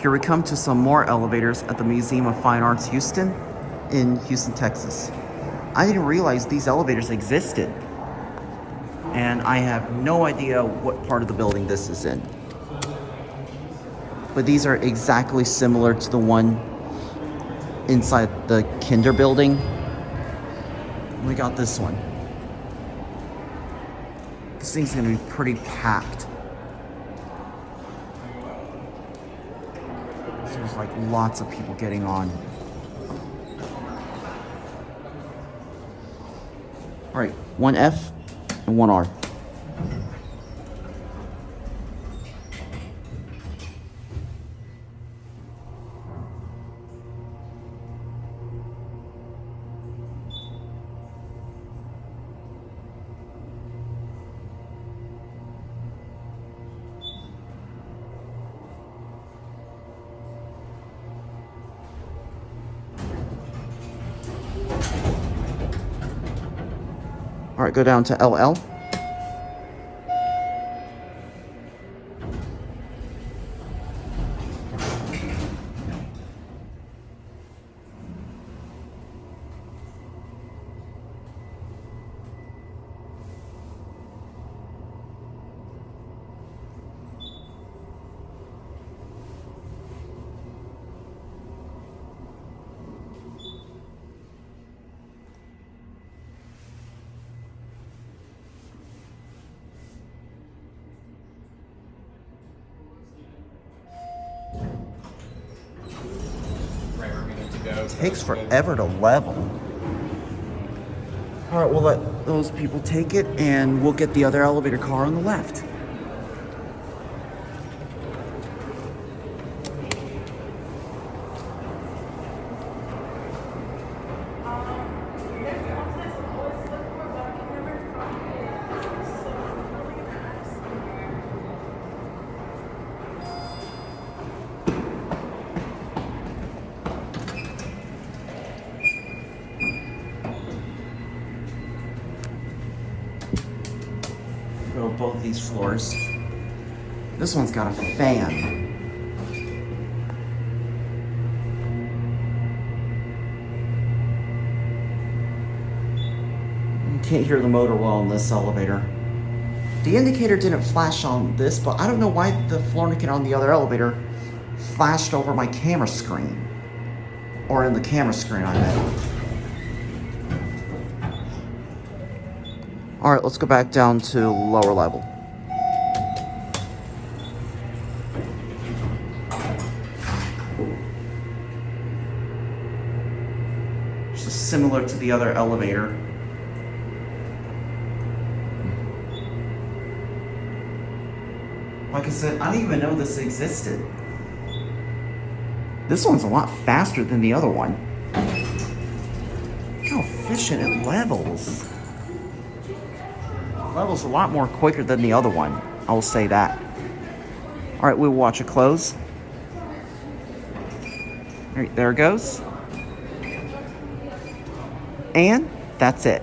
Here we come to some more elevators at the Museum of Fine Arts Houston in Houston, Texas. I didn't realize these elevators existed, and I have no idea what part of the building this is in. But these are exactly similar to the one inside the Kinder building. We got this one. This thing's gonna be pretty packed. There's like lots of people getting on. All right, 1F and 1R. All right, go down to LL. Takes forever to level. All right, we'll let those people take it, and we'll get the other elevator car on the left. Go to both these floors. This one's got a fan. You can't hear the motor well in this elevator. The indicator didn't flash on this, but I don't know why the floor indicator on the other elevator flashed over my camera screen. Or in the camera screen, I meant. All right, let's go back down to lower level. Just similar to the other elevator. Like I said, I didn't even know this existed. This one's a lot faster than the other one. Look how efficient it levels. Levels a lot more quicker than the other one. I will say that. All right, we'll watch it close. All right, there it goes. And that's it.